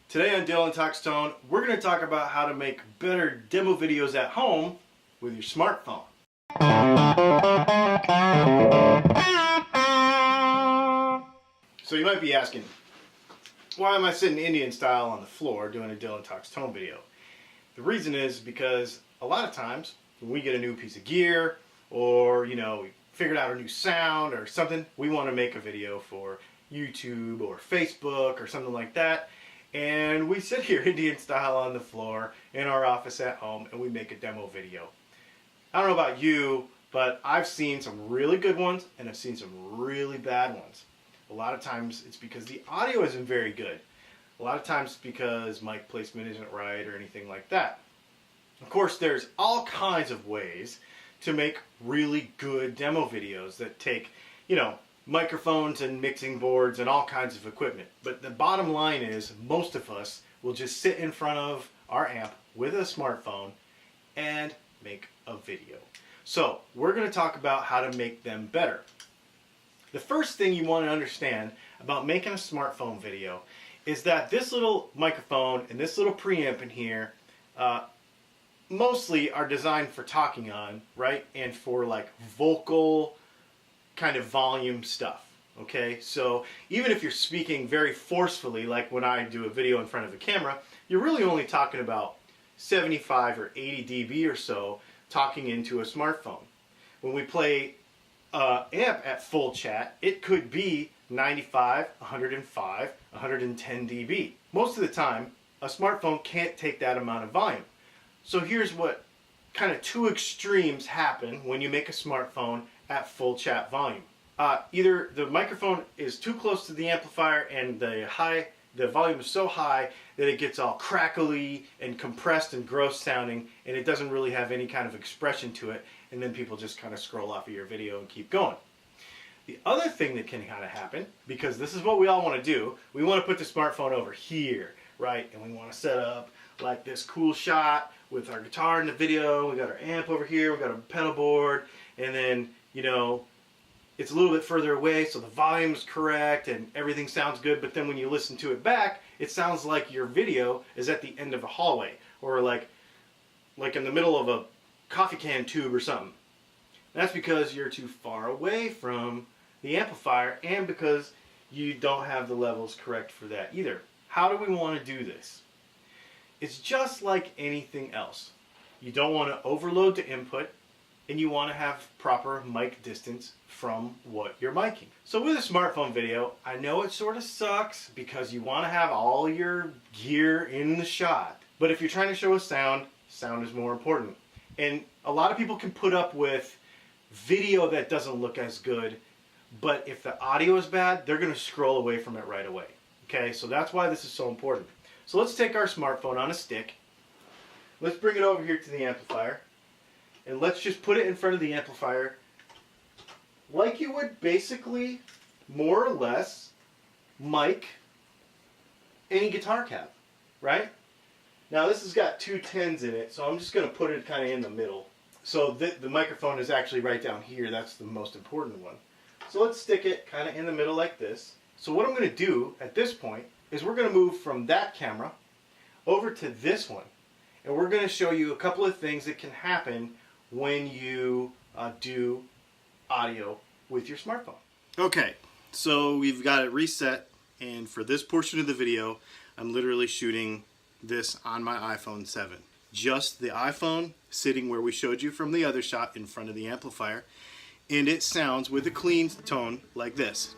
Today on Dylan Talks Tone, we're going to talk about how to make better demo videos at home with your smartphone. So you might be asking, why am I sitting Indian style on the floor doing a Dylan Talks Tone video? The reason is because a lot of times when we get a new piece of gear or we figured out a new sound or something, we want to make a video for YouTube or Facebook or something like that. And we sit here Indian style on the floor in our office at home and we make a demo video. I don't know about you, but I've seen some really good ones and I've seen some really bad ones. A lot of times it's because the audio isn't very good. A lot of times it's because mic placement isn't right or anything like that. Of course, there's all kinds of ways to make really good demo videos that take, microphones and mixing boards and all kinds of equipment. But the bottom line is most of us will just sit in front of our amp with a smartphone and make a video. So we're going to talk about how to make them better. The first thing you want to understand about making a smartphone video is that this little microphone and this little preamp in here mostly are designed for talking on, right? And for like vocal kind of volume stuff, okay? So even if you're speaking very forcefully, like when I do a video in front of a camera, you're really only talking about 75 or 80 dB or so talking into a smartphone. When we play amp at full chat, it could be 95, 105, 110 dB. Most of the time, a smartphone can't take that amount of volume. So here's what kind of two extremes happen when you make a smartphone at full chat volume. Either the microphone is too close to the amplifier and the volume is so high that it gets all crackly and compressed and gross sounding and it doesn't really have any kind of expression to it, and then people just kind of scroll off of your video and keep going. The other thing that can kind of happen, because this is what we all want to do, we want to put the smartphone over here, right? And we want to set up like this cool shot with our guitar in the video, we got our amp over here, we got a pedal board, and then it's a little bit further away so the volume's correct and everything sounds good, but then when you listen to it back, it sounds like your video is at the end of a hallway or like in the middle of a coffee can tube or something. That's because you're too far away from the amplifier and because you don't have the levels correct for that either. How do we want to do this? It's just like anything else. You don't want to overload the input and you want to have proper mic distance from what you're miking. So with a smartphone video, I know it sort of sucks because you want to have all your gear in the shot. But if you're trying to show a sound is more important. And a lot of people can put up with video that doesn't look as good, but if the audio is bad, they're going to scroll away from it right away. Okay, so that's why this is so important. So let's take our smartphone on a stick. Let's bring it over here to the amplifier. And let's just put it in front of the amplifier like you would basically, more or less, mic any guitar cab, right? Now this has got two 10s in it, so I'm just going to put it kind of in the middle. So the microphone is actually right down here. That's the most important one. So let's stick it kind of in the middle like this. So what I'm going to do at this point is we're going to move from that camera over to this one. And we're going to show you a couple of things that can happen when you do audio with your smartphone. Okay, so we've got it reset, and for this portion of the video, I'm literally shooting this on my iPhone 7. Just the iPhone sitting where we showed you from the other shot in front of the amplifier, and it sounds with a clean tone like this.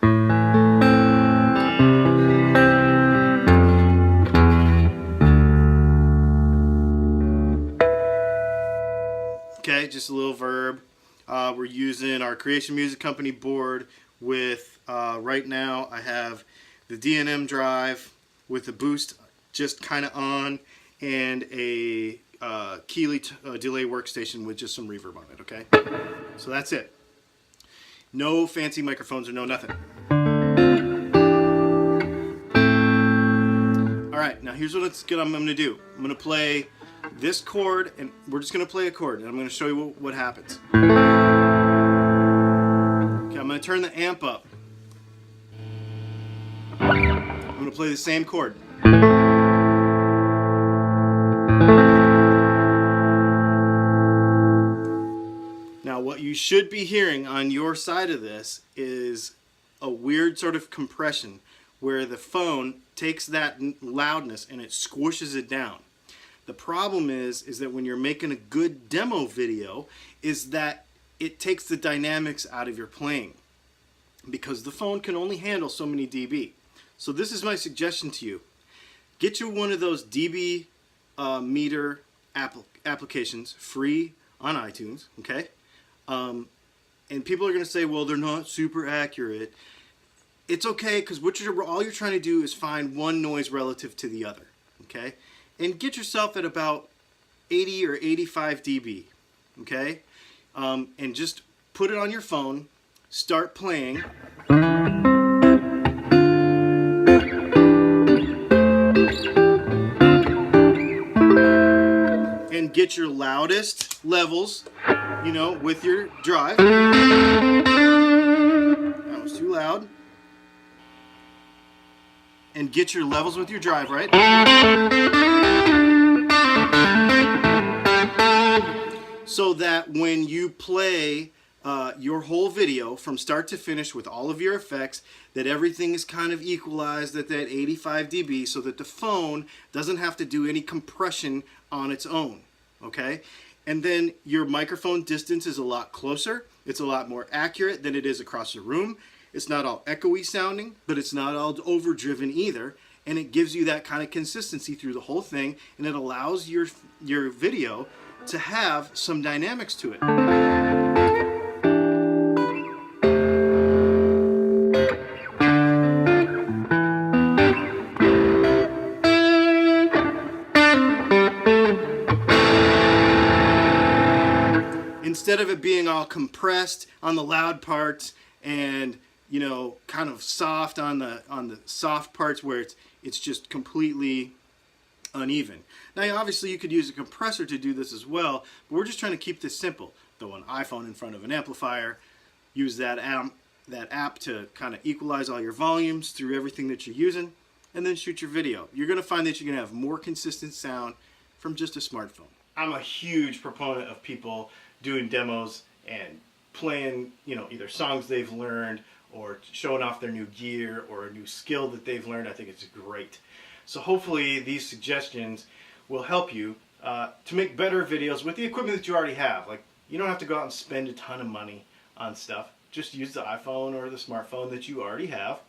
Okay, just a little verb. We're using our Creation Music Company board with, right now I have the D&M drive with the boost just kind of on and a Keeley delay workstation with just some reverb on it, okay? So that's it. No fancy microphones or no nothing. Alright, now here's what I'm going to do. I'm going to play this chord, and we're just going to play a chord, and I'm going to show you what happens. Okay, I'm going to turn the amp up. I'm going to play the same chord. you should be hearing on your side of this is a weird sort of compression where the phone takes that loudness and it squishes it down. The problem is that when you're making a good demo video, is that it takes the dynamics out of your playing because the phone can only handle so many dB. So this is my suggestion to you. Get you one of those dB meter applications, free on iTunes, okay? And people are going to say, well, they're not super accurate. It's okay, because all you're trying to do is find one noise relative to the other, okay? And get yourself at about 80 or 85 dB, okay? And just put it on your phone, start playing. And get your loudest levels, you know, with your drive. That was too loud. And get your levels with your drive, right? So that when you play your whole video from start to finish with all of your effects, that everything is kind of equalized at that 85 dB so that the phone doesn't have to do any compression on its own, okay? And then your microphone distance is a lot closer. It's a lot more accurate than it is across the room. It's not all echoey sounding, but it's not all overdriven either. And it gives you that kind of consistency through the whole thing, and it allows your video to have some dynamics to it. Instead of it being all compressed on the loud parts and, you know, kind of soft on the soft parts where it's just completely uneven. Now, obviously, you could use a compressor to do this as well, but we're just trying to keep this simple. Throw an iPhone in front of an amplifier, use that app to kind of equalize all your volumes through everything that you're using, and then shoot your video. You're going to find that you're going to have more consistent sound from just a smartphone. I'm a huge proponent of people doing demos and playing, you know, either songs they've learned or showing off their new gear or a new skill that they've learned. I think it's great. So hopefully these suggestions will help you to make better videos with the equipment that you already have. Like, you don't have to go out and spend a ton of money on stuff. Just use the iPhone or the smartphone that you already have.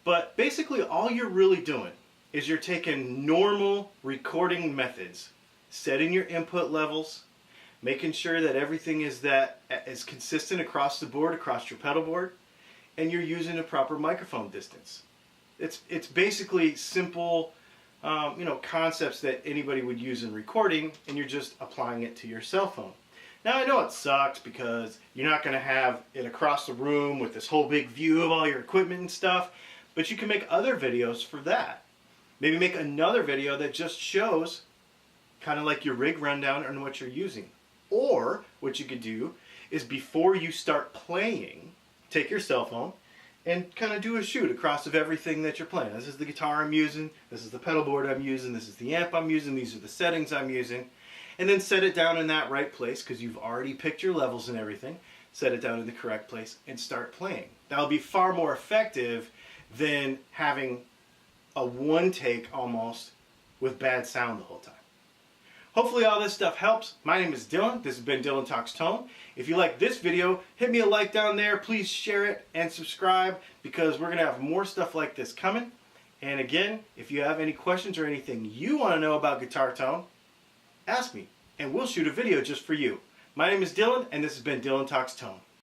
But basically all you're really doing is you're taking normal recording methods, setting your input levels, making sure that everything is consistent across the board, across your pedal board, and you're using a proper microphone distance. It's basically simple, you know, concepts that anybody would use in recording, and you're just applying it to your cell phone. Now, I know it sucks because you're not going to have it across the room with this whole big view of all your equipment and stuff, but you can make other videos for that. Maybe make another video that just shows kind of like your rig rundown on what you're using. Or what you could do is before you start playing, take your cell phone and kind of do a shoot across of everything that you're playing. This is the guitar I'm using, this is the pedal board I'm using, this is the amp I'm using, these are the settings I'm using. And then set it down in that right place because you've already picked your levels and everything. Set it down in the correct place and start playing. That'll be far more effective than having a one take almost with bad sound the whole time. Hopefully all this stuff helps. My name is Dylan. This has been Dylan Talks Tone. If you like this video, hit me a like down there. Please share it and subscribe because we're going to have more stuff like this coming. And again, if you have any questions or anything you want to know about guitar tone, ask me and we'll shoot a video just for you. My name is Dylan and this has been Dylan Talks Tone.